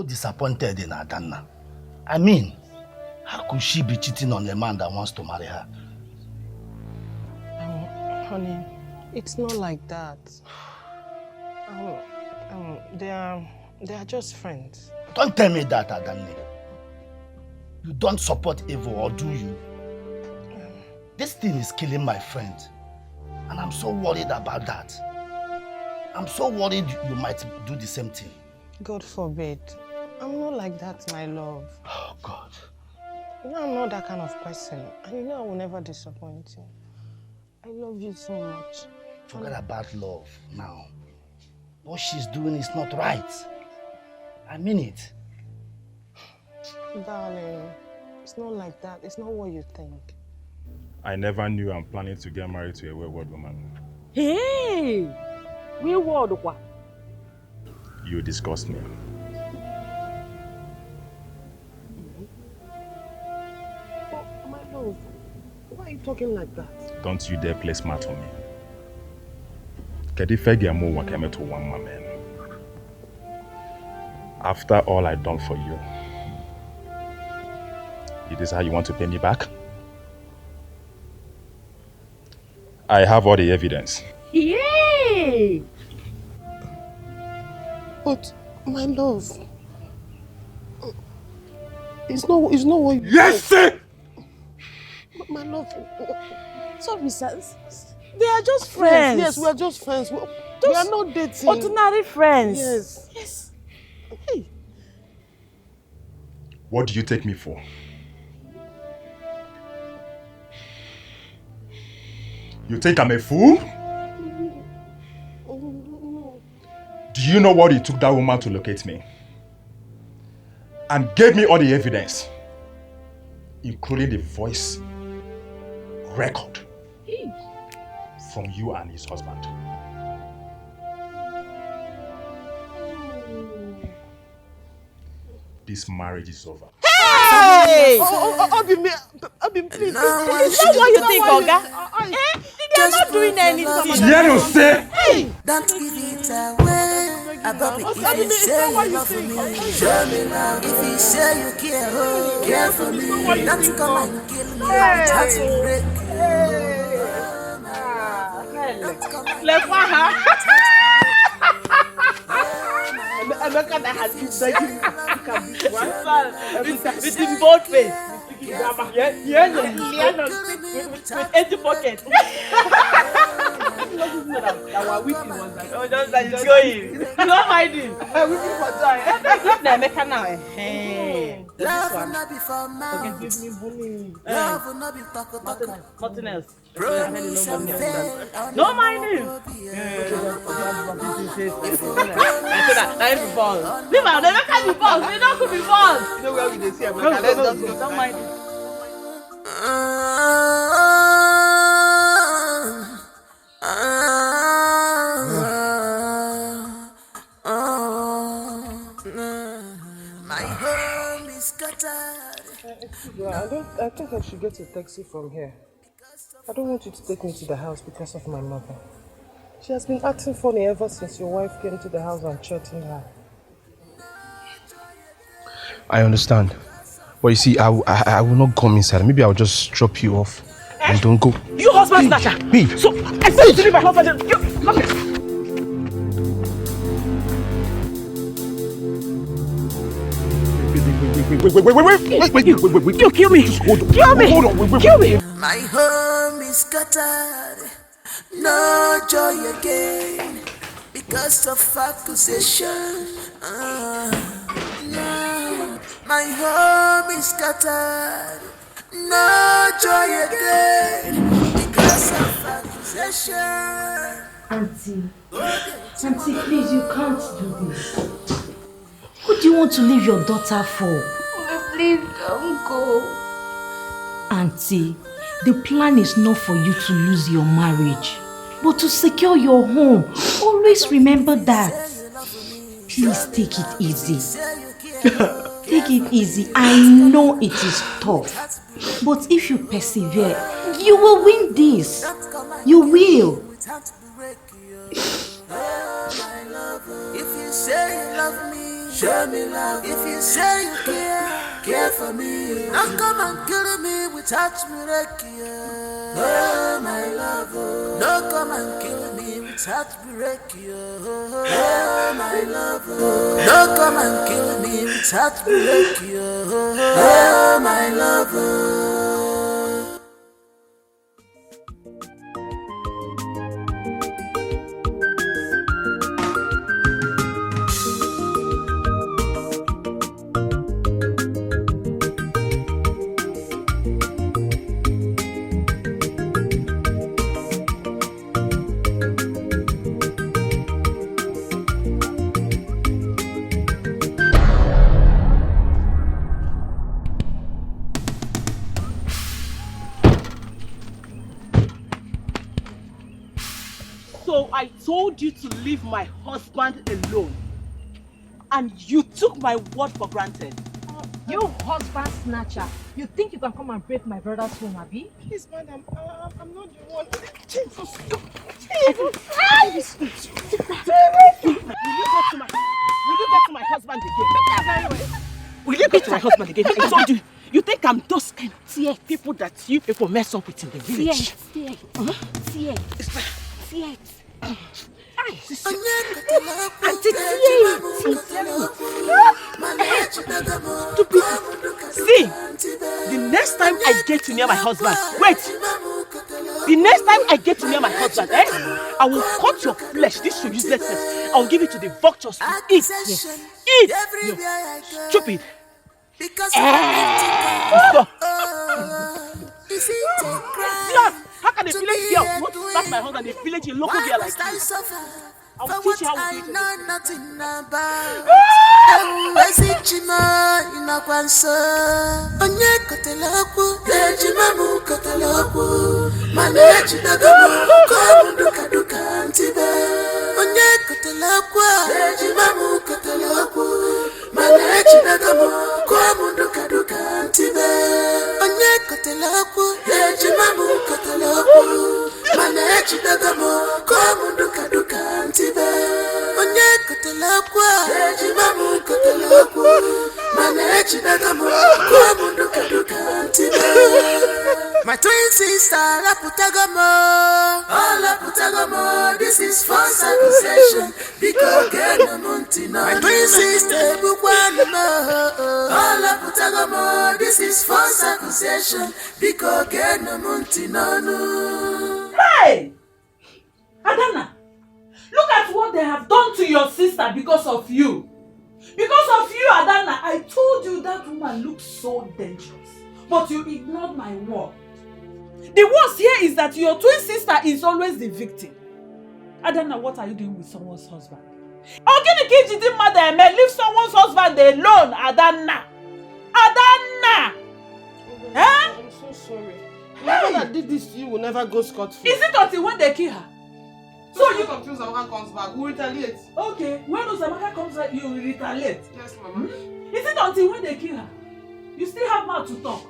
so disappointed in Adanna. I mean, how could she be cheating on a man that wants to marry her? Honey, it's not like that. They are just friends. Don't tell me that, Adanne. You don't support evil, or do you? This thing is killing my friend. And I'm so worried about that. I'm so worried you might do the same thing. God forbid. I'm not like that, my love. Oh, God. You know, I'm not that kind of person. And you know I will never disappoint you. I love you so much. Forget about love now. What she's doing is not right. I mean it. Darling, it's not like that. It's not what you think. I never knew I'm planning to get married to a wayward woman. Hey! Wayward what? You disgust me. Oh, my love, why are you talking like that? Don't you dare play smart on me. Kedifegi mo wakeme to one man. After all I've done for you, it is how you want to pay me back? I have all the evidence. Yay! But, my love, it's not what you... Yes, sir! My love... Sorry, sir. They are just friends. Yes, we are just friends. We are not dating. Ordinary friends. Yes. Yes. Hey. What do you take me for? You think I'm a fool? Do you know what it took that woman to locate me? And gave me all the evidence, including the voice record from you and his husband. This marriage is over. Hey! I've been pleased. Is that what you think, Oga? They are not doing anything. You say? Hey! Don't give it away. If you say you love me, show me love. If you say you care for me, don't come and kill me. That's a break. Let's Emeka that has been begging with in both face. With 80 pockets. Oh, just like it's going. No hiding. Weeping for joy. Emeka now. Hey. Love will not be for Okay, give me bullying. Love will not be talk. Nothing else. Promise and faith. No minding. I said that. That is false. Leave out. They can't be false. They don't could be false. You know where we they see America. Let's just go. Don't mind it. My home is scattered. I think I should get a taxi from here. I don't want you to take me to the house because of my mother. She has been acting funny ever since your wife came to the house and threatened her. I understand. But you see, I will not come inside. Maybe I'll just drop you off and don't go. You husband snatcher! Hey! So, I said you to leave my husband. Come here. Wait. You kill me. Kill me. My home is scattered. No joy again because of accusation. No. My home is scattered. No joy again because of accusation. Auntie, please, you can't do this. Who do you want to leave your daughter for? Please don't go. Auntie, the plan is not for you to lose your marriage, but to secure your home. Always remember that. Please take it easy. Take it easy. I know it is tough, but if you persevere, you will win this. You will. If you say you love me, Show me love. If you say you care for me. Don't come and kill me without miracle. Oh, my love. Don't come and kill me without miracle. Oh, my love. Don't come and kill me without miracle. Oh, my love. So I told you to leave my husband alone. And you took my word for granted. You husband snatcher. You think you can come and break my brother's home, Abi? Please, madam, I'm not the one. Jesus. Will you get to my husband again? Will you get to my husband again? I told you. You think I'm those kind of people that you people mess up with in the village? See it. See, the next time I get to near my husband, the next time I get to near my husband, I will cut your flesh, this your uselessness. I will give it to the vultures to eat. Yes. Eat! No. Stupid. Stop. How can a village girl want to slap my husband in a village in local girl like you? I will teach you how to do it. My twin sister, Laputagamo, this is false accusation. Because my twin sister, Laputagamo, this is false accusation. Because Hey! Adana, look at what they have done to your sister because of you. Because of you, Adana, I told you that woman looks so dangerous. But you ignored my word. The worst here is that your twin sister is always the victim. Adana, what are you doing with someone's husband? Chidimma Aneke, leave someone's husband alone, Adana. Adana! Huh? I'm so sorry. Whoever that did this to you will never go scot-free. Is it until when they kill her? So you confuse Amaka comes back, we retaliate. Okay, when Amaka comes back, you will retaliate. Yes, Mama. Is it until when they kill her? You still have mouth to talk.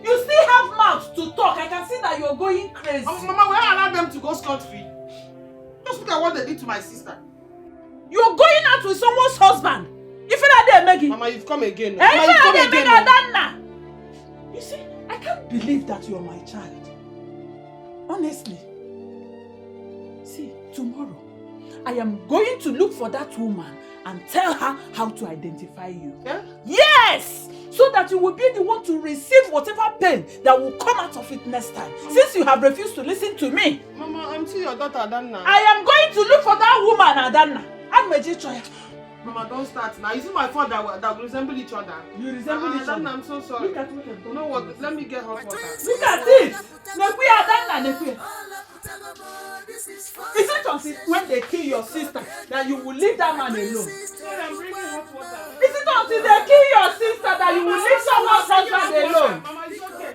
You still have mouth to talk. I can see that you're going crazy. Oh, Mama, why allow them to go scot-free? Just look at what they did to my sister. You're going out with someone's husband. If you're not there, Maggie. Mama, you've come again. Mama, you've come again. You see, I can't believe that you're my child. Honestly. See, tomorrow, I am going to look for that woman and tell her how to identify you. Yeah? Yes! So that you will be the one to receive whatever pain that will come out of it next time. Mama. Since you have refused to listen to me. Mama, I'm still your daughter, Adana. I am going to look for that woman, Adana. Mama, don't start now. Is it my fault that we resemble each other? You resemble each other? Adana, I'm so sorry. Look at what you've done. You know what? Let me get hot water. Look at this! Adana. Is it until when they kill your sister that you will leave that man alone? Sorry, I'm bringing hot water. Is it until they kill your sister that you will leave someone's husband alone? Mama, it's okay.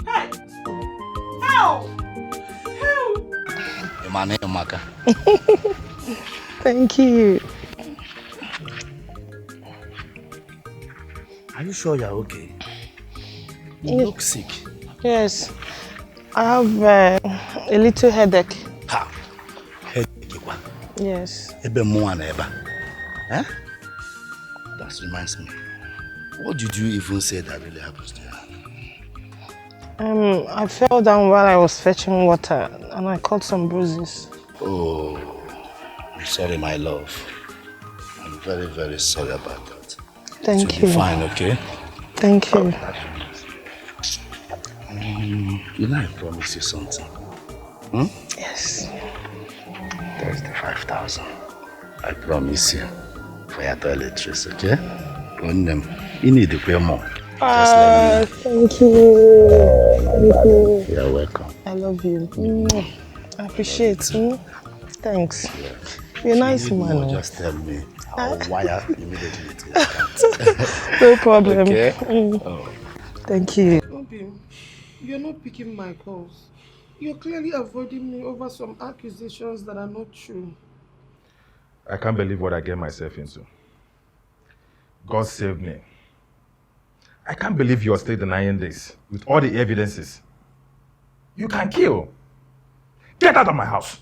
Hey! Help! Thank you. Are you sure you're okay? You look sick. Yes. I have a little headache. Ha! Headache. Yes. Ebe mo and eba. Eh? That reminds me. What did you even say that really happens to you? I fell down while I was fetching water and I caught some bruises. Oh, I'm sorry, my love. I'm very, very sorry about that. Thank you. Be fine, okay? Thank you. You know I promised you something. Yes. There's the 5,000. I promise you for your toiletries, okay? You need to pay more. Just let me know. Thank you. Thank you. You're welcome. I love you. I appreciate you. Thanks. You're a nice man. Just tell me. I'll wire immediately to your account. No problem. Okay? Thank you. Obi, you're not picking my calls. You're clearly avoiding me over some accusations that are not true. I can't believe what I get myself into. God save me. I can't believe you are still denying this with all the evidences. You can kill. Get out of my house.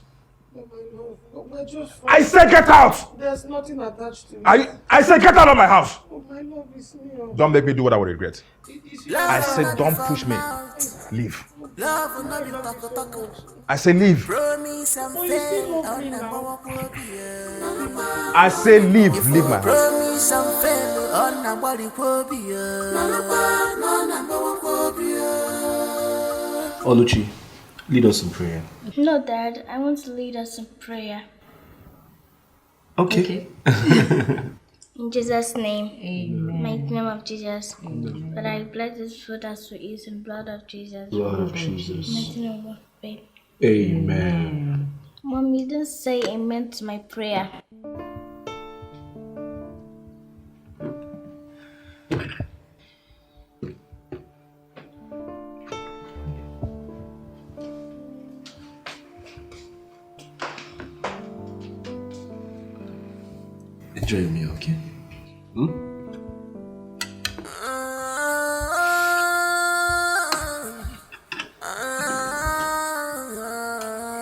Oh my love, we're just friends. I said get out! There's nothing attached to me. I said get out of my house! Oh my love, it's me. Don't make me do what I will regret. I said don't push me. Leave. I say leave. I say leave. Leave my house. Oluchi, lead us in prayer. No, Dad. I want to lead us in prayer. Okay. In Jesus' name. Amen. Mighty name of Jesus. Amen. But I bless this food as we eat in blood of Jesus. Blood of Jesus. Mighty name of faith. Amen. Mom, you didn't say amen to my prayer. Enjoy your meal, okay?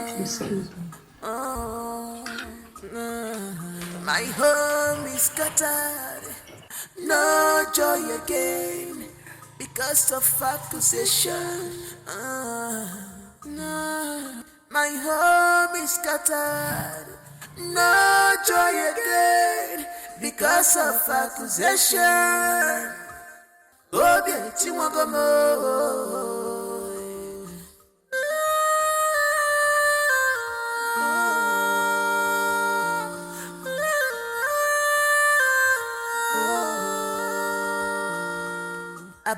Excuse me. My home is scattered, no joy again because of accusation. My home is scattered, no joy again because of accusation. Oh, bien,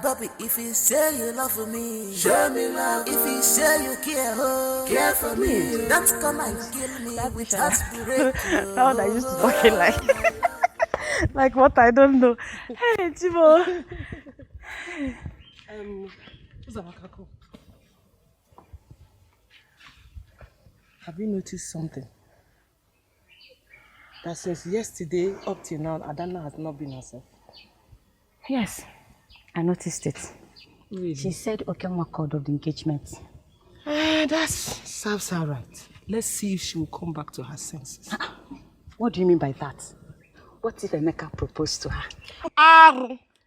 Bobby, if you say you love me, show me love. If you say you care for me, don't come and kill me without break. Now that I used to talking like what I don't know. Hey, Chibo. Have you noticed something? That since yesterday up till now, Adana has not been herself. Yes, I noticed it. Really? She said Okenwa called off the engagement. That serves her right. Let's see if she will come back to her senses. What do you mean by that? What if Emeka proposed to her?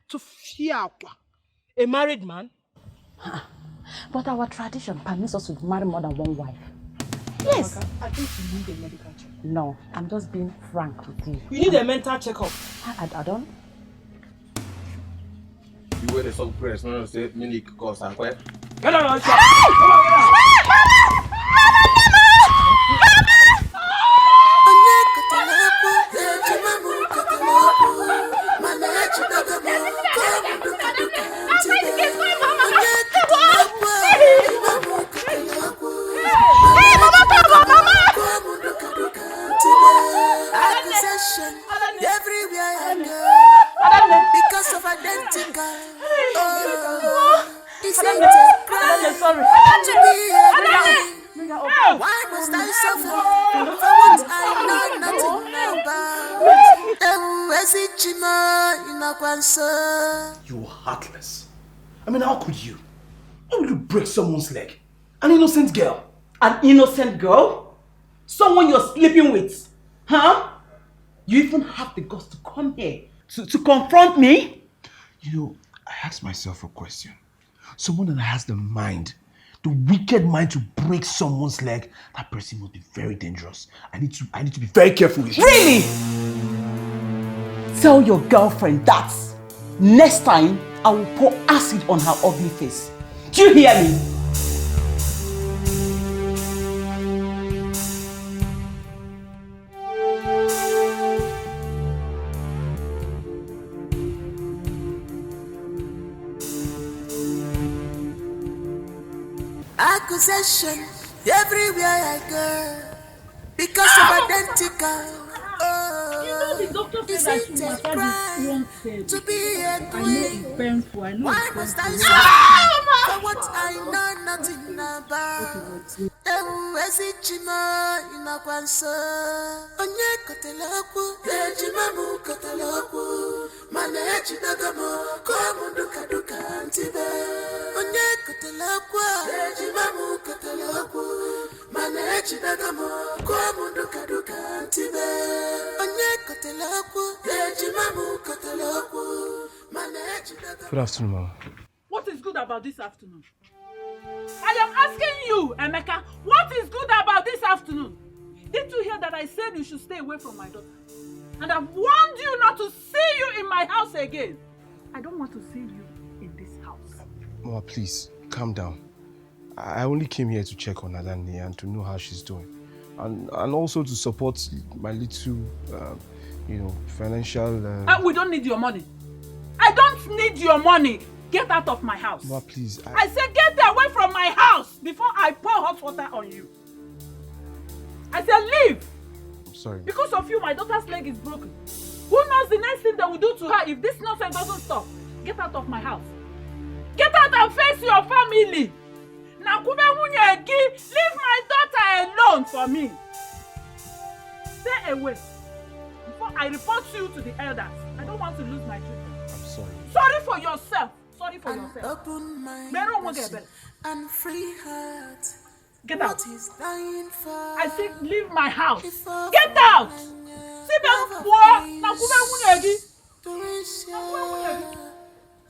To Fiakwa, a married man? But our tradition permits us to marry more than one wife. Yes. I think you need a medical check. No, I'm just being frank with you. You need a mental checkup. I don't. You wear the song press, no, say, Minik, cause I'm quiet. Get on, everywhere I go because of identical. It's a crime to be a man. Why must I suffer for what I know nothing about? You heartless. I mean, how could you? How would you break someone's leg? An innocent girl. An innocent girl? Someone you're sleeping with? Huh? You even have the guts to come here to confront me? You know, I asked myself a question. Someone that has the mind, the wicked mind to break someone's leg, that person must be very dangerous. I need to be very careful with you. Really? Tell your girlfriend that next time I will pour acid on her ugly face. Do you hear me? Accusation everywhere I go because of identical. The doctor Is said I it should a massage crime his strong to be a I know it's queen? painful. I know Why it's must painful. I suffer for what I know nothing about? Ezichima inakwanso onye kotelakwu ejimamu kotelakwu mana ejidagamo komundu kaduka ntibe onye kotelakwu ejimamu kotelakwu mana ejidagamo komundu kaduka ntibe onye kotelakwu ejimamu kotelakwu mana ejidagamo. Good afternoon, Mama. What is good about this afternoon? I am asking you, Emeka, what is good about this afternoon? Did you hear that I said you should stay away from my daughter? And I've warned you not to see you in my house again. I don't want to see you in this house. Mama, please, calm down. I only came here to check on Adani and to know how she's doing. And also to support my little, financial... We don't need your money. I don't need your money. Get out of my house. Mama, please. I said get away from my house before I pour hot water on you. I said leave. I'm sorry. Because of you, my daughter's leg is broken. Who knows the next thing they will do to her if this nonsense doesn't stop? Get out of my house. Get out and face your family. Leave my daughter alone for me. Stay away before I report you to the elders. I don't want to lose my children. I'm sorry. Sorry for yourself. Sorry for yourself. Open mind and free heart. Get out. What he's dying for. I said leave my house. Get out. See them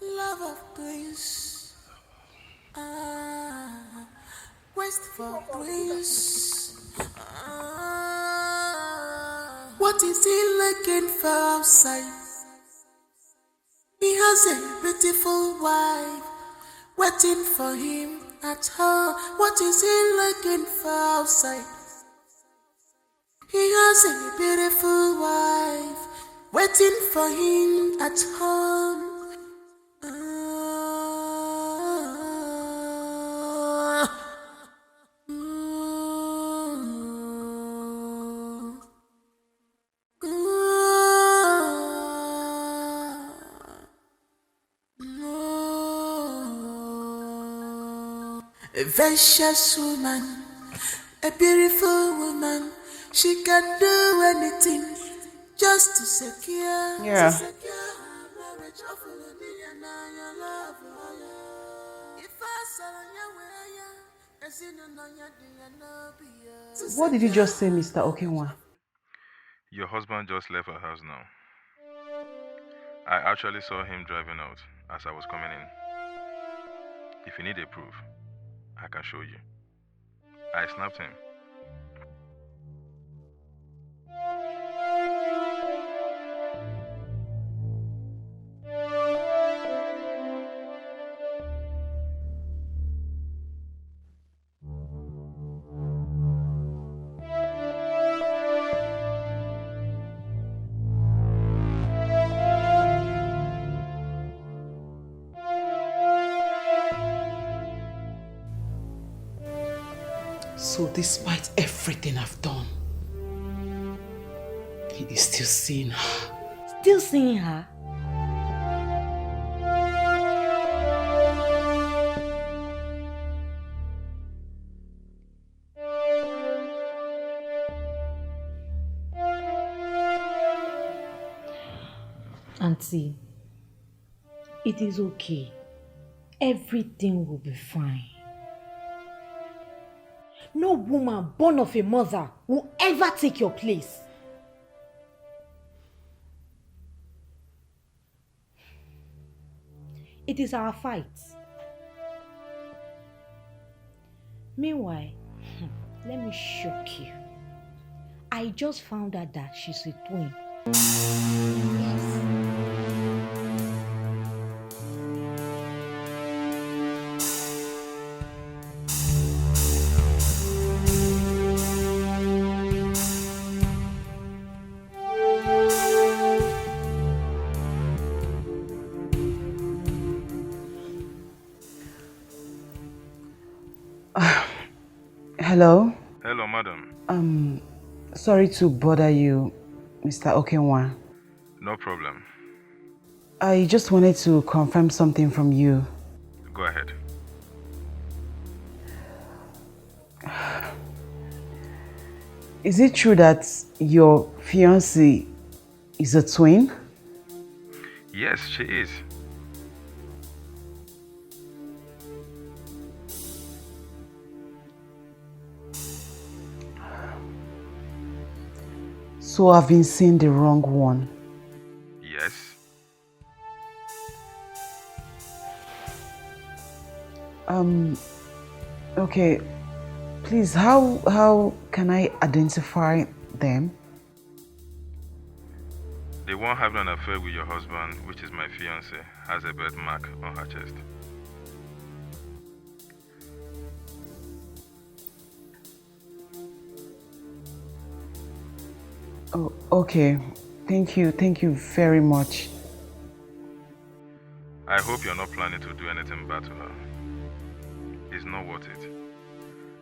love of grace. Quest for grace. What is he looking for outside? He has a beautiful wife waiting for him at home. What is he looking for outside? He has a beautiful wife waiting for him at home. A vicious woman, a beautiful woman, she can do anything just to secure, her marriage. What did you just say, Mr. Okenwa? Your husband just left our house now. I actually saw him driving out as I was coming in. If you need a proof, I can show you. I snapped him. So despite everything I've done, he is still seeing her. Still seeing her? Auntie, it is okay. Everything will be fine. No woman born of a mother will ever take your place. It is our fight. Meanwhile, let me shock you. I just found out that she's a twin. Hello? Hello, madam. Sorry to bother you, Mr. Okenwa. No problem. I just wanted to confirm something from you. Go ahead. Is it true that your fiancée is a twin? Yes, she is. So I've been seeing the wrong one. Yes. Okay. Please, how can I identify them? The one having an affair with your husband, which is my fiancé, has a birthmark on her chest. Oh, okay. Thank you very much. I hope you're not planning to do anything bad to her. It's not worth it.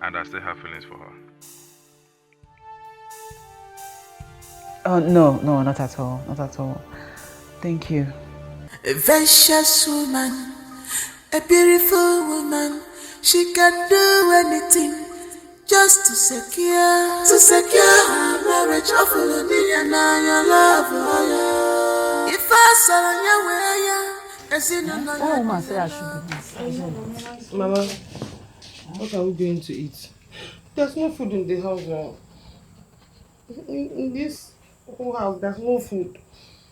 And I still have feelings for her. No, not at all. Not at all. Thank you. A vicious woman, a beautiful woman, she can do anything just to secure her marriage. Hopefully, and your love. If I saw your way, as in That woman said I should be this. Mama, what are we going to eat? There's no food in the house now. In this whole house, there's no food.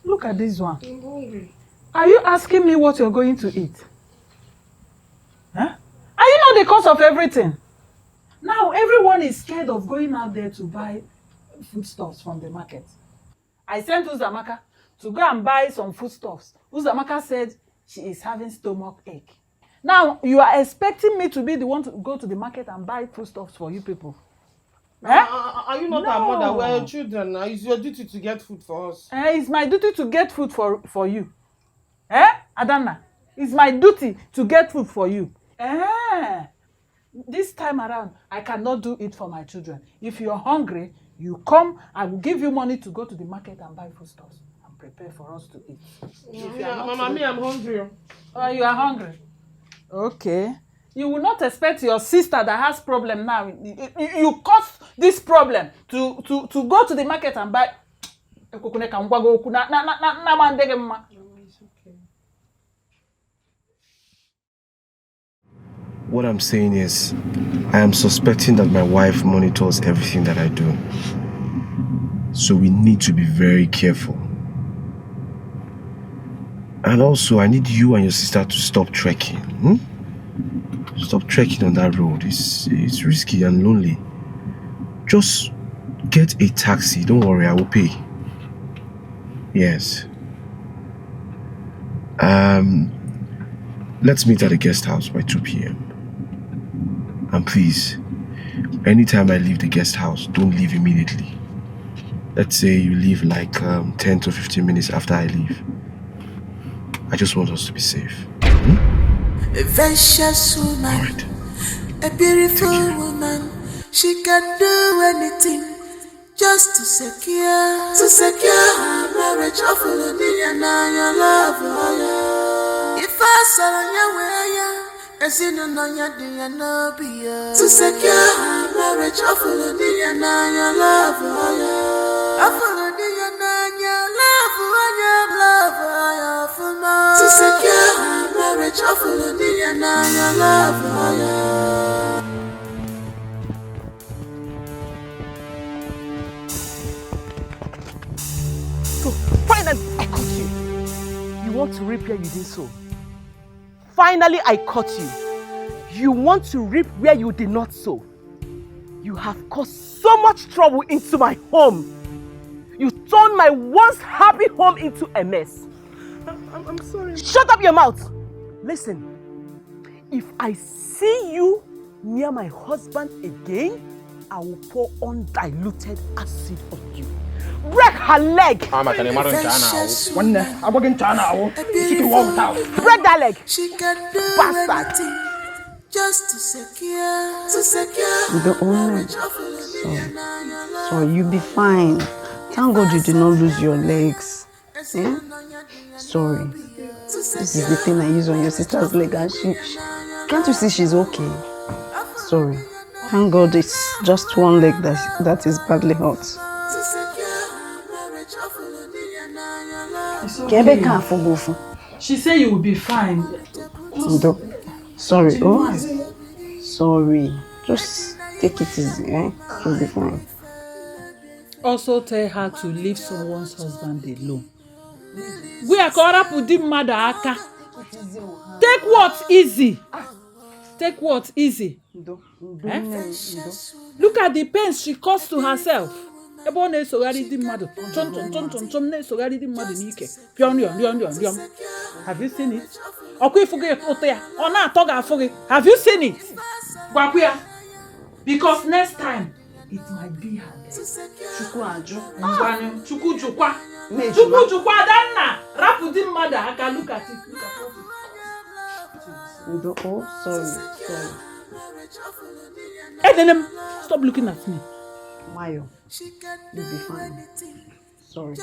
Look at this one. I'm hungry. Are you asking me what you're going to eat? Huh? Are you not the cause of everything? Now everyone is scared of going out there to buy foodstuffs from the market. I sent Uzamaka to go and buy some foodstuffs. Uzamaka said she is having stomach ache. Now you are expecting me to be the one to go to the market and buy foodstuffs for you people. Are you not our mother? We are your children now. It's your duty to get food for us. It's my duty to get food for you. Adanna, it's my duty to get food for you. This time around, I cannot do it for my children. If you're hungry, you come, I will give you money to go to the market and buy foodstuffs and prepare for us to eat. Mama, me, I'm hungry. Oh, you are hungry? Okay. You will not expect your sister that has problem now. You caused this problem to go to the market and buy. What I'm saying is, I am suspecting that my wife monitors everything that I do. So we need to be very careful. And also, I need you and your sister to stop trekking. Stop trekking on that road. It's risky and lonely. Just get a taxi. Don't worry, I will pay. Yes. Let's meet at the guest house by 2 p.m. And please, anytime I leave the guest house, don't leave immediately. Let's say you leave like 10 to 15 minutes after I leave. I just want us to be safe. A vicious woman, a beautiful woman, she can do anything just to secure her marriage. Hopefully, and your love. If I saw your way, as in your no be to secure her marriage. Hopefully, and your love. Hopefully, and your love, to secure her marriage. Hopefully, and your love. So finally, I caught you. You want to repair you did so. finally I caught you. You want to reap where you did not sow. You have caused so much trouble into my home. You turned my once happy home into a mess. I'm sorry. Shut up your mouth. Listen, if I see you near my husband again, I will pour undiluted acid on you. Break her leg. Break that leg. She can do anything just to secure The owner. So you'll be fine. Thank God you did not lose your legs. Yeah? Sorry. This is the thing I use on your sister's leg and she can't you see she's okay? Sorry. Thank God it's just one leg that is badly hurt. She said you will be fine. Sorry. Oh, sorry. Just take it easy, eh? She'll be fine. Also tell her to leave someone's husband alone. We are caught up with mother aka. Take what's easy. Take what's easy. Eh? Look at the pains she caused to herself. Have you seen it? Have you seen it? Because next time it might be her day. Chukwu Danna. Rapudi mother aka. Look at it. Look at what it. Oh, sorry. Hey, Denem, stop looking at me. Mayo, you'll be fine. Sorry.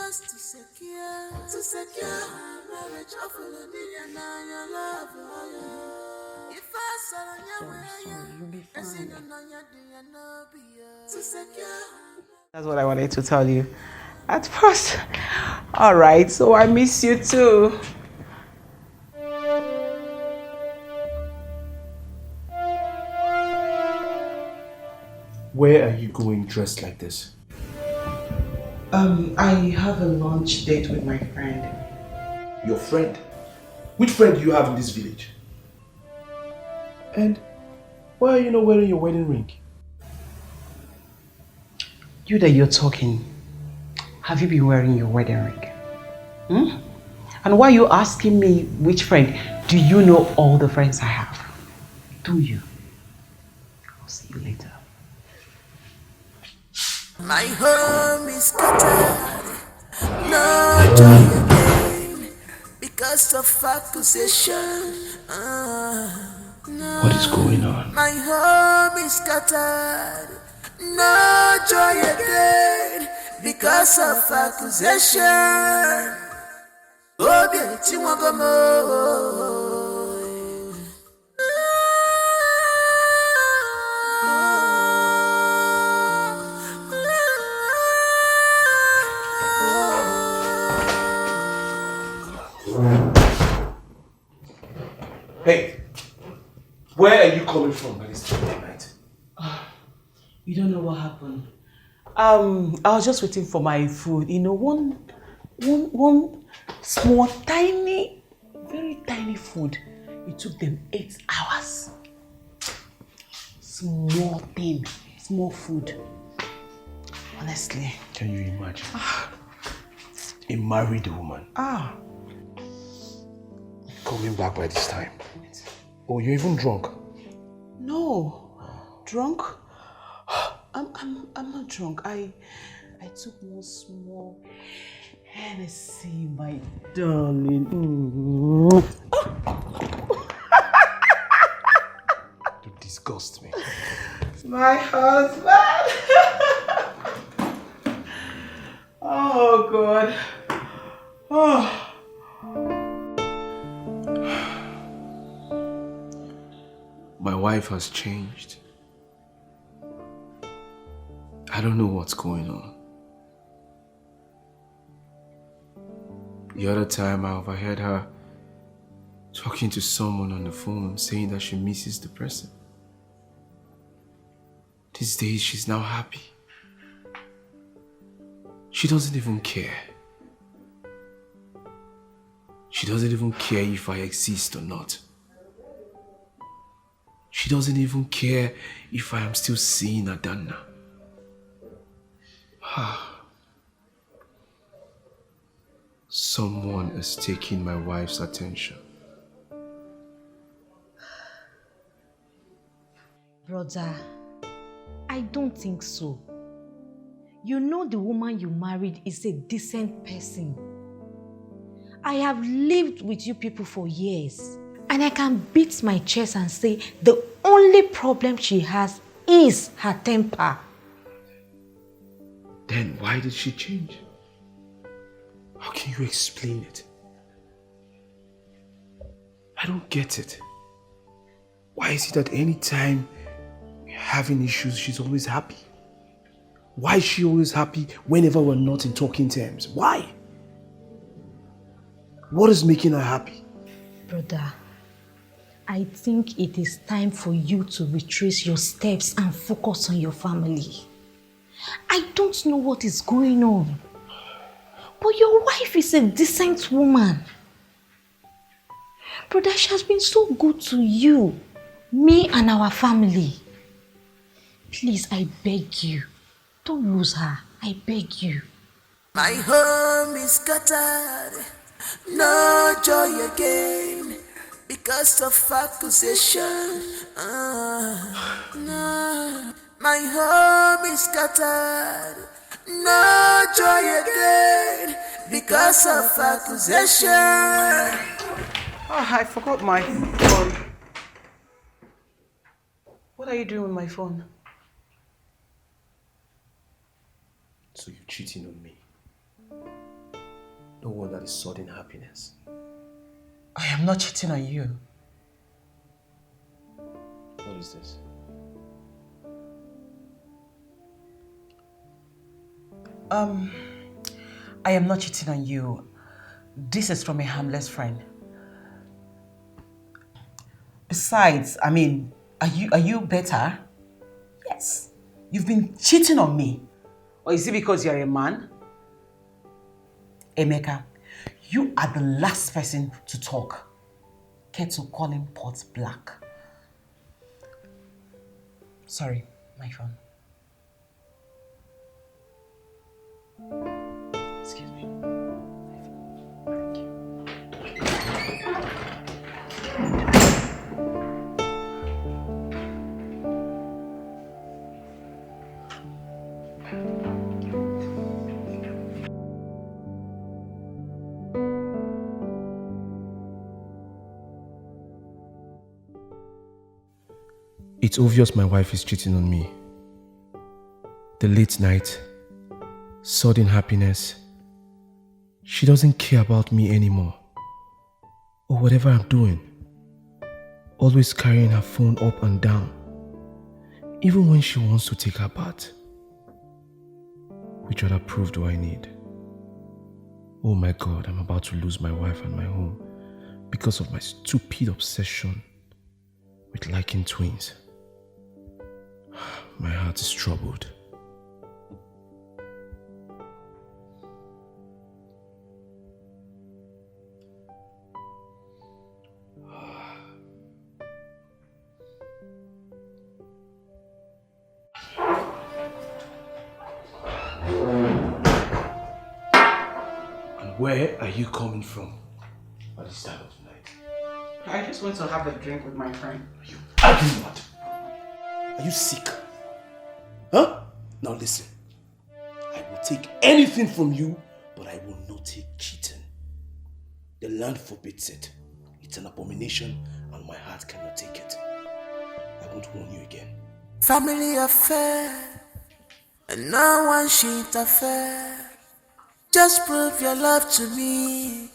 You'll be fine. That's what I wanted to tell you at first. All right, so I miss you too. Where are you going dressed like this? I have a lunch date with my friend. Your friend? Which friend do you have in this village? And why are you not wearing your wedding ring? You that you're talking, have you been wearing your wedding ring? And why are you asking me which friend? Do you know all the friends I have? Do you? I'll see you later. My home is scattered, no joy again, because of accusation. What is going on? My home is scattered, no joy again, because of accusation. Oh, beauty, Hey, where are you coming from by this time of night? You don't know what happened. I was just waiting for my food. You know, one small, tiny, very tiny food. It took them 8 hours. Small thing, small food. Honestly. Can you imagine? A married woman. Coming back by this time. Oh, you're even drunk? No. Drunk? I'm not drunk. I took one small Hennessy, my darling. You disgust me. My husband. Oh God. Oh. My wife has changed. I don't know what's going on. The other time I overheard her talking to someone on the phone saying that she misses the person. These days she's now happy. She doesn't even care. She doesn't even care if I exist or not. She doesn't even care if I am still seeing Adanna. Someone is taking my wife's attention. Brother, I don't think so. You know the woman you married is a decent person. I have lived with you people for years, and I can beat my chest and say the only problem she has is her temper. Then why did she change? How can you explain it? I don't get it. Why is it that any time we're having issues, she's always happy? Why is she always happy whenever we're not in talking terms? Why? What is making her happy? Brother, I think it is time for you to retrace your steps and focus on your family. I don't know what is going on, but your wife is a decent woman. Brother, she has been so good to you, me and our family. Please, I beg you, don't lose her. I beg you. My home is scattered, no joy again, because of accusation. No. My home is scattered, no joy again, because of accusation. Oh, I forgot my phone. What are you doing with my phone? So you're cheating on me. No wonder the sudden happiness. I am not cheating on you. What is this? I am not cheating on you. This is from a harmless friend. Besides, I mean, are you better? Yes. You've been cheating on me. Or is it because you're a man? Emeka, you are the last person to talk. Kettle calling pot black. Sorry, my phone. Excuse me. It's obvious my wife is cheating on me. The late night, sudden happiness. She doesn't care about me anymore. Or whatever I'm doing. Always carrying her phone up and down. Even when she wants to take her bath. Which other proof do I need? Oh my God, I'm about to lose my wife and my home because of my stupid obsession with liking twins. My heart is troubled. And where are you coming from at this time of the night? I just went to have a drink with my friend. Are you arguing what? Are you sick? Huh? Now listen. I will take anything from you, but I will not take cheating. The land forbids it. It's an abomination and my heart cannot take it. I won't warn you again. Family affair, and no one should interfere. Just prove your love to me.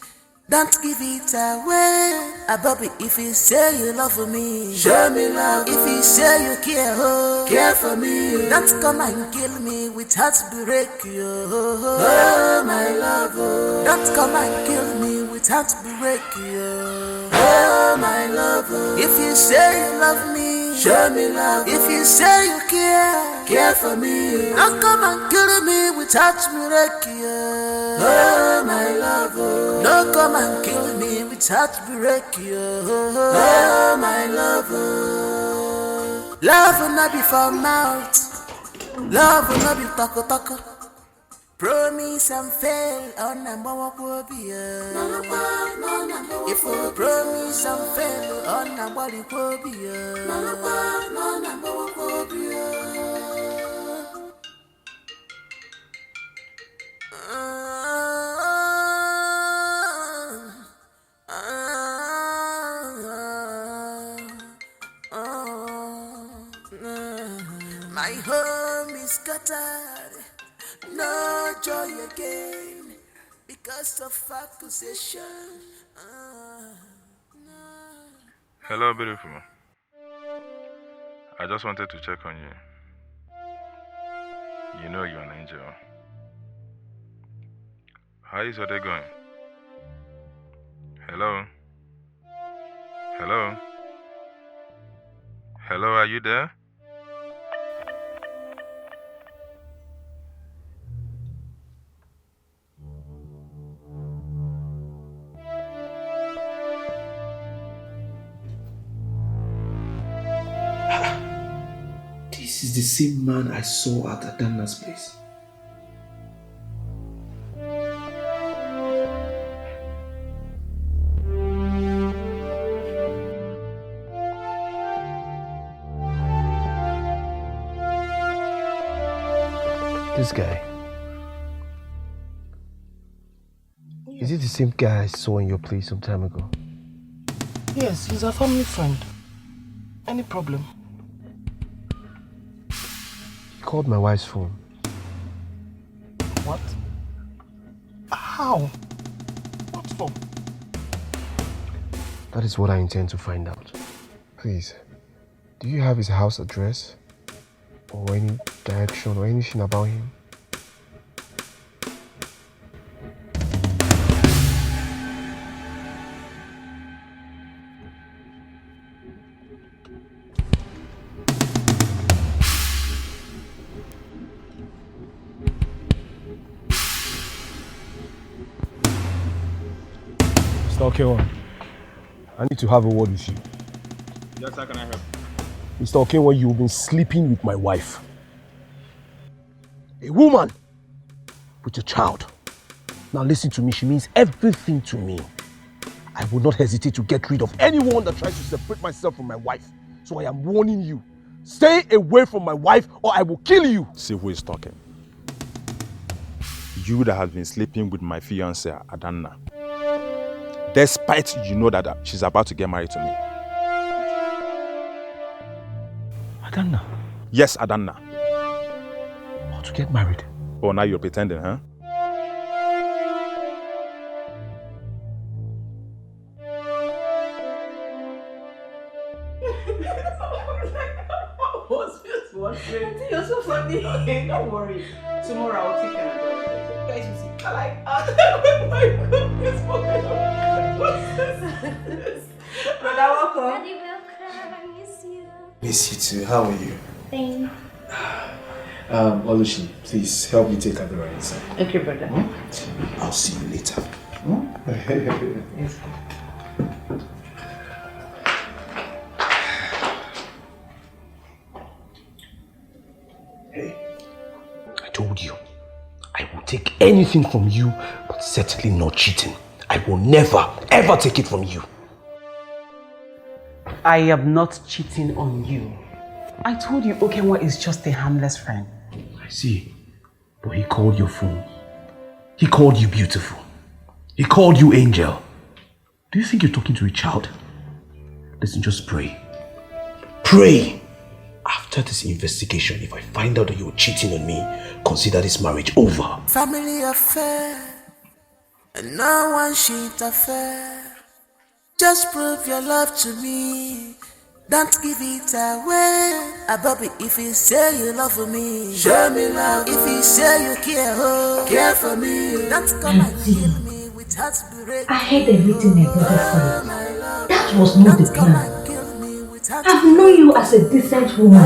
Don't give it away. Bobby, if you say you love me, show me love. If you say you care, oh, care for me. Don't come and kill me with heartbreak, oh, my love. Oh. Don't come and kill me with heartbreak, oh, my love. Oh. If you say you love me, show me love. If you say you care for me. Don't come and kill me with heartbreak, oh, my love. Oh. Don't come and kill me with heartbreak, oh, my love. Oh. Love will not be for mouth. Love will not be talk. Promise and fail on number one be. If we promise and fail on number one be. My home is scattered, no joy again because of accusation. Hello, beautiful. I just wanted to check on you. You know you're an angel. How is your day going? Hello? Hello? Hello, are you there? This is the same man I saw at Adanna's place. This guy. Is it the same guy I saw in your place some time ago? Yes, he's a family friend. Any problem? He called my wife's phone. What? How? What for? That is what I intend to find out. Please, do you have his house address? Or any direction or anything about him? Mr. Okewa, I need to have a word with you. Yes, how can I help? Mr. Okewa, you've been sleeping with my wife. A woman with a child. Now listen to me, she means everything to me. I will not hesitate to get rid of anyone that tries to separate myself from my wife. So I am warning you. Stay away from my wife or I will kill you. See who is talking. You that has been sleeping with my fiancée, Adanna. Despite you know that she's about to get married to me. Adanna? Yes, Adanna. About to get married? Oh, now you're pretending, huh? Auntie, you're so funny. Don't worry. Tomorrow I'll take care of it. You guys will see. I like, oh my goodness, what kind of goodness. Brother, welcome. Daddy, welcome. I miss you. Miss you too. How are you? Thanks. Oluchi, please help me take Adora inside. Okay, brother. I'll see you later. Yes. I told you, I will take anything from you, but certainly not cheating. I will never, ever take it from you. I am not cheating on you. I told you Okenwa is just a harmless friend. I see, but he called your phone. He called you beautiful. He called you angel. Do you think you're talking to a child? Listen, just pray. Pray! After this investigation, if I find out that you're cheating on me, consider this marriage over. Family affair, and no one should interfere. Just prove your love to me. Don't give it away. Bobby, if you say you love me, show me love. If you say you care, oh, care for me. Don't come and kill me with heartbreak. I hate everything I did for you. That was not the plan. I've known you as a decent woman.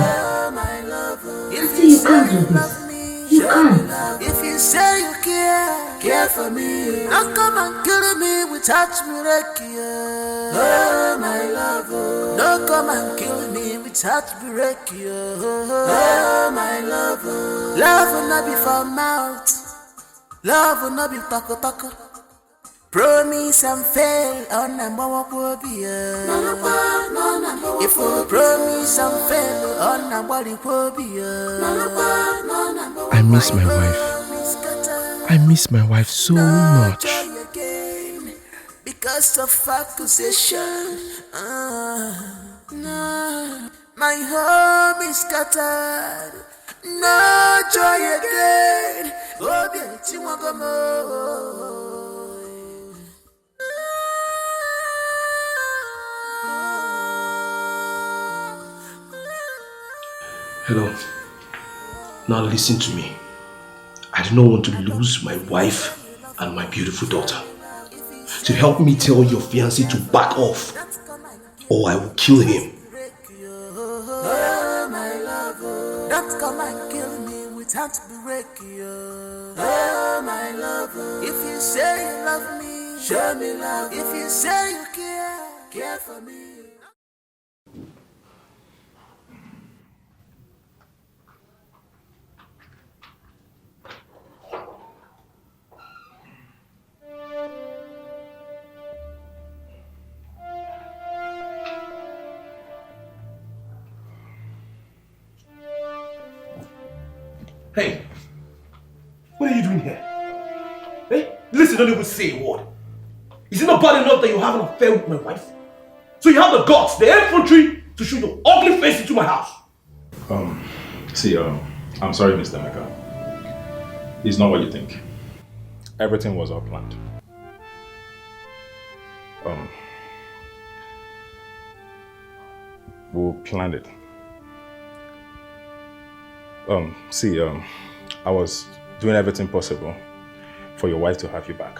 See, you can't do this. You can't. If you say you care for me. Don't come and kill me with heartbreak. Oh, my love, oh. Don't come and kill me with heartbreak, oh, my love, oh. Love will not be for mouth. Love will not be taco. Promise and fail on a mama will be if we promise and fail on a body will be I miss my wife. I miss my wife so much. Because of accusation, no, my home is scattered. No joy again. Oh, beauty, Hello. Now listen to me. I do not want to lose my wife and my beautiful daughter. So help me tell your fiancé to back off, or I will kill him. Oh, my love, oh. Don't come and kill me without break you. Oh, my love, oh. If you say you love me, show me love. If you say you care for me. Hey, what are you doing here? Hey, listen, don't even say a word. Is it not bad enough that you have an affair with my wife? So you have the guts, the infantry, to show your ugly face into my house. I'm sorry, Mr. Aneke. It's not what you think. Everything was all planned. We planned it. I was doing everything possible for your wife to have you back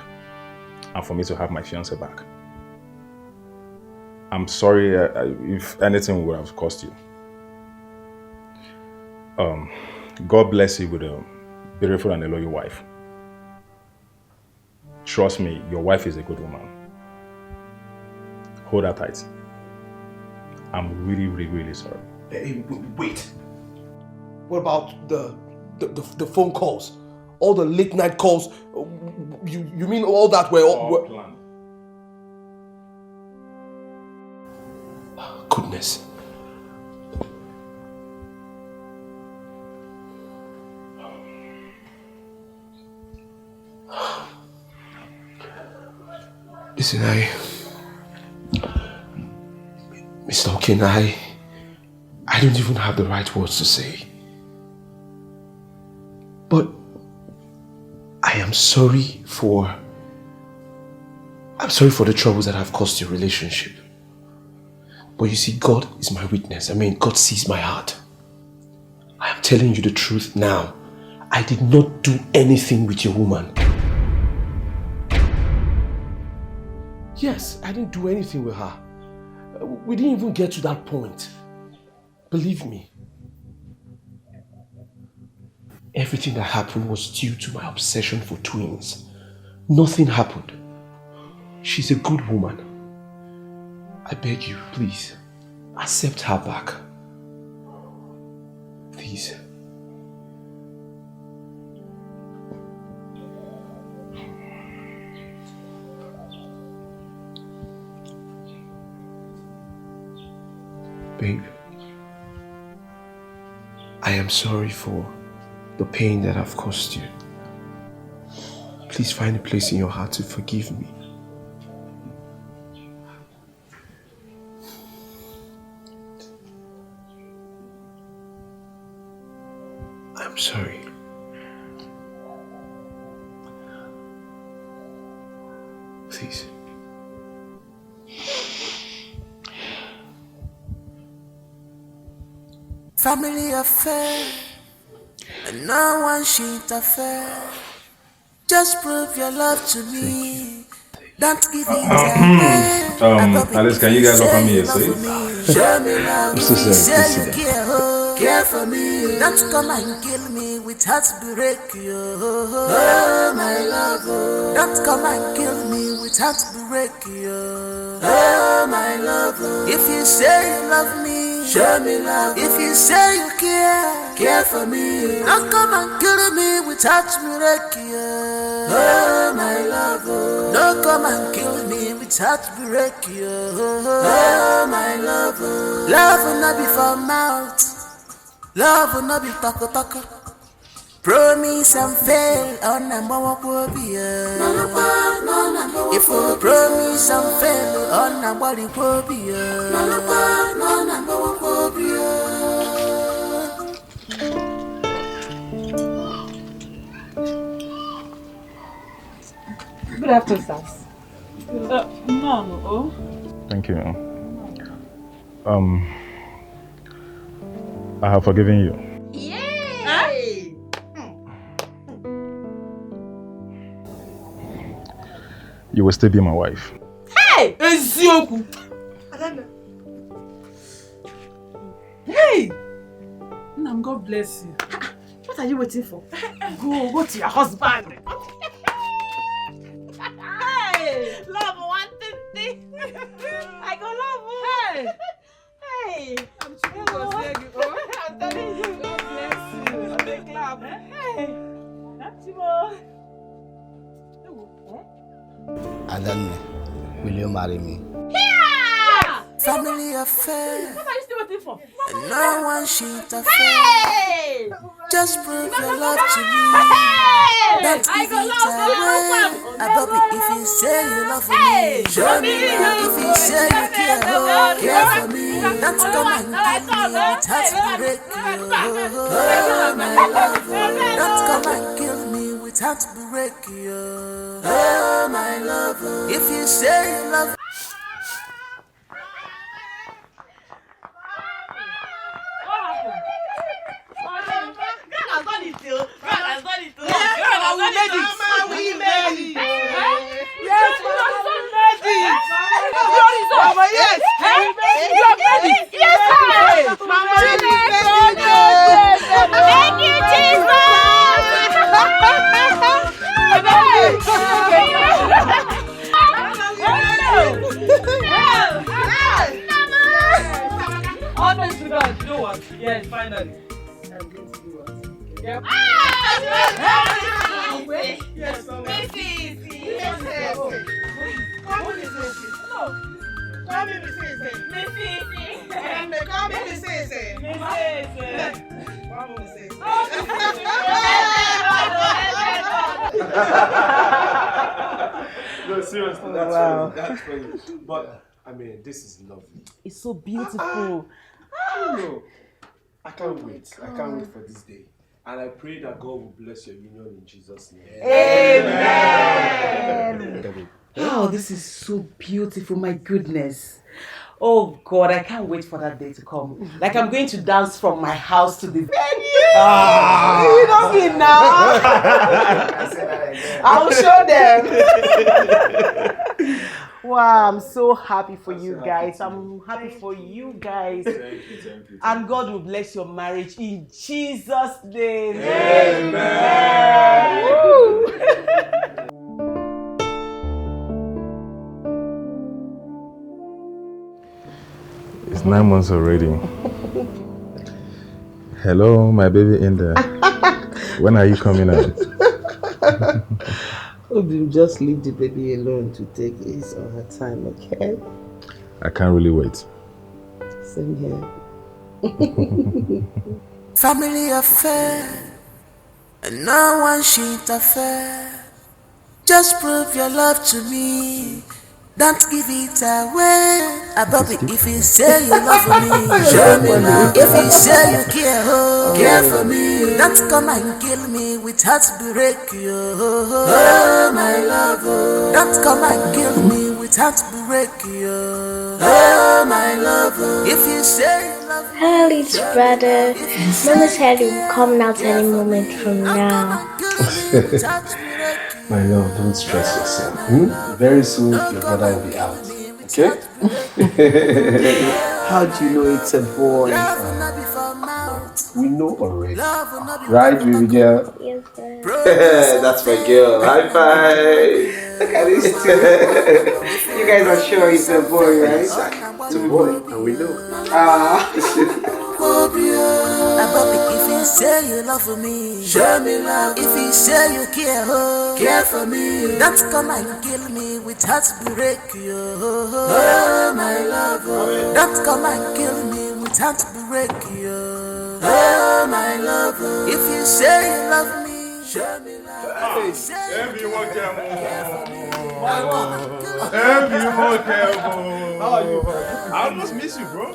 and for me to have my fiancé back. I'm sorry if anything would have cost you. God bless you with a beautiful and a loyal wife. Trust me, your wife is a good woman. Hold her tight. I'm really, really, really sorry. Hey, wait. What about the phone calls? All the late night calls? You mean all that were all planned? Goodness. Listen, Mr. Okin, I don't even have the right words to say. But I am sorry for the troubles that have caused your relationship. But you see, God is my witness. God sees my heart. I am telling you the truth now. I did not do anything with your woman. Yes, I didn't do anything with her. We didn't even get to that point. Believe me. Everything that happened was due to my obsession for twins. Nothing happened. She's a good woman. I beg you, please, accept her back. Please. Babe, I am sorry for the pain that I've caused you. Please find a place in your heart to forgive me. I'm sorry. Please. Family affair, and no one should interfere. Just prove your love to me. Don't give it Alice, can you guys offer me a seat? Show me love. I'm so sorry. Say you care for me. Don't come and kill me with heartbreak. Oh, my love. Don't come and kill me with heartbreak. Oh, Oh, my love. If you say you love me, show me love. If you say you care for me. Don't come and kill me without miracle. Oh, my love. Don't come and kill me without miracle. Oh, my love. Love will not be for mouth. Love will not be talk. Promise and fail on number one phobia. If you promise and fail on number one phobia. Number one phobia. Good afternoon, sirs. No. Thank you. I have forgiven you. Yay! You will still be my wife. Hey! Ezioku! Hey! Nam, God bless you. What are you waiting for? Go to your husband. Hey! Love, one thing. I go love you. Hey! I'm telling you, God bless you. Big love. Hey! Adanne, will you marry me? Yeah! Family affair. What are you still waiting for? No one should affair. Hey! Just prove your love to me. Hey! Let's give it away. Bobby, if you say you love me, show me love. If you say you care for me, don't come and kill me without breaking. Oh, my love, don't come and kill me without breaking. Oh, my love, if you say you love me. Honest to God, you know what? Yes, finally. I'm going to do what? Yep. Yes, No, seriously, that's funny. But I mean, this is lovely. It's so beautiful. I can't wait for this day. And I pray that God will bless your union in Jesus' name. Amen. Oh, this is so beautiful, my goodness. Oh God, I can't wait for that day to come. Like I'm going to dance from my house to the venue. You know me now. I'll show them. Wow, I'm so happy for you guys. I'm happy for you guys. Thank you. And God will bless your marriage in Jesus' name. Amen. Woo. It's 9 months already. Hello, my baby in there. When are you coming out? Hope you just leave the baby alone to take his or her time, okay? I can't really wait. Same here. Family affair, and no one should affair. Just prove your love to me. Don't give it away. Bobby, if you say you love me, show me love. If you say you care for me, don't come and kill me without breaking. Oh, my love, don't come and kill me without breaking. Oh, my love, if you say you love me. Hello, little brother. Mama said you will come out any moment from now. My love, don't stress yourself. Very soon your brother will be out. Okay? How do you know it's a boy? We know already. Right, baby girl? Yes, sir. That's my girl. High five. Look at this two. You guys are sure it's a boy, right? It's a boy, and we know. If you say you love me, show me love. If you say you care for me, don't come and kill me with heartbreak. Oh, my love. Don't come and kill me with heartbreak. Oh, my love. If you say you love me, show me love. Everyone How are you? I almost miss you, bro.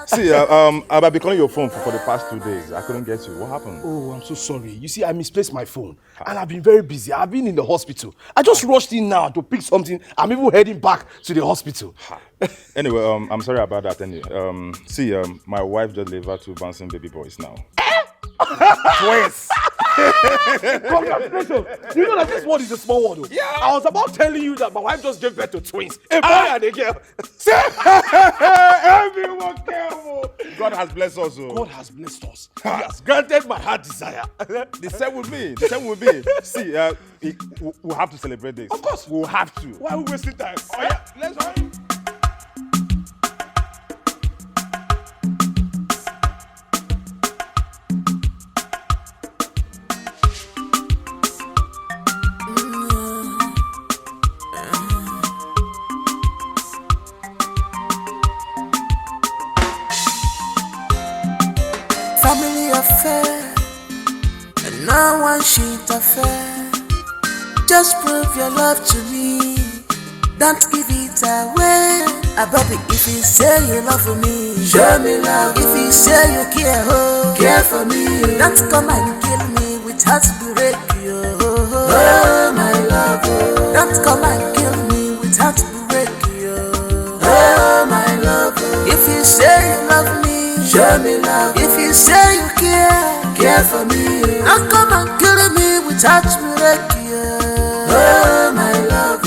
See, I've been calling your phone for the past 2 days. I couldn't get you. What happened? Oh, I'm so sorry. You see, I misplaced my phone. And I've been very busy. I've been in the hospital. I just rushed in now to pick something. I'm even heading back to the hospital. Anyway, I'm sorry about that. Anyway, see, my wife just delivered 2 bouncing baby boys now. Twins! Congratulations! You know that this world is a small world. Yeah. I was about telling you that my wife just gave birth to twins. A boy and a girl. Everyone careful. God has blessed us. God has blessed us. He has granted my heart desire. The same with me. See, we'll have to celebrate this. Of course. We'll have to. Why are we wasting time? Oh yeah, let's hurry. Family affair, and no one shit affair. Just prove your love to me, don't give it away. Bobby, if you say you love me, show me love. If you say you care for me, don't come and kill me with heartbreak. Oh, my love, don't come and kill me with heartbreak. Oh, my love, if you say you love me, show me love. If you say you care for me, don't come and kill me with heartbreak. Oh, my love,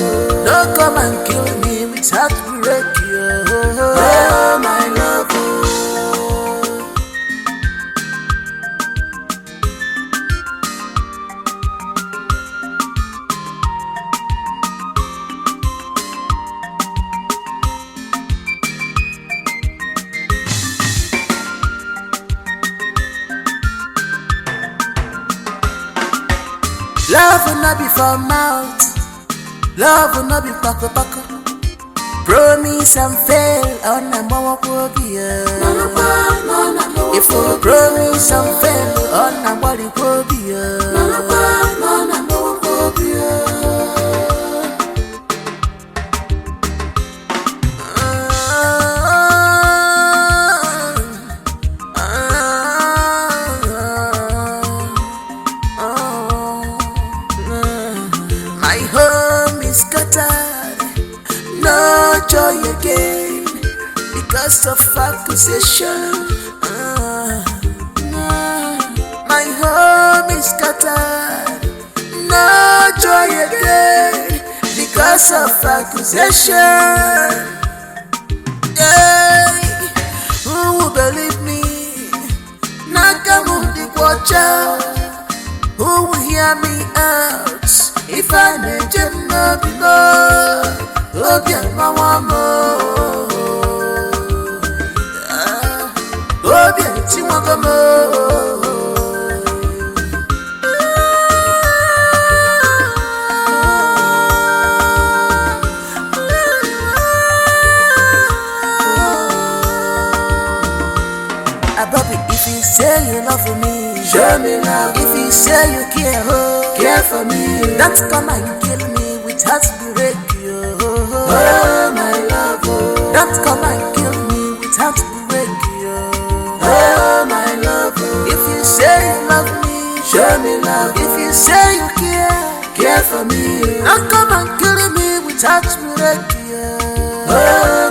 don't come and kill me with heartbreak. Oh, my love. Love will not be for mouth, love will not be pako. Promise and fail on a mama phobia. If you promise and fail on a body phobia. My home is scattered, no joy again because of accusation. My home is scattered, no joy again because of accusation. Yeah. Who will believe me? Nakamundi watcha. Who will hear me out if I mention no below? Oh, yeah, mama. Oh, yeah, Chimagamo. Bobby, if you say you love me, show me love. If you say you care for me, don't come and kill me with heartbreak. Oh, my love, don't come and kill me with heartbreak. Oh, my love, if you say you love me, show me love. If you say you care for me, don't come and kill me with heartbreak. Oh,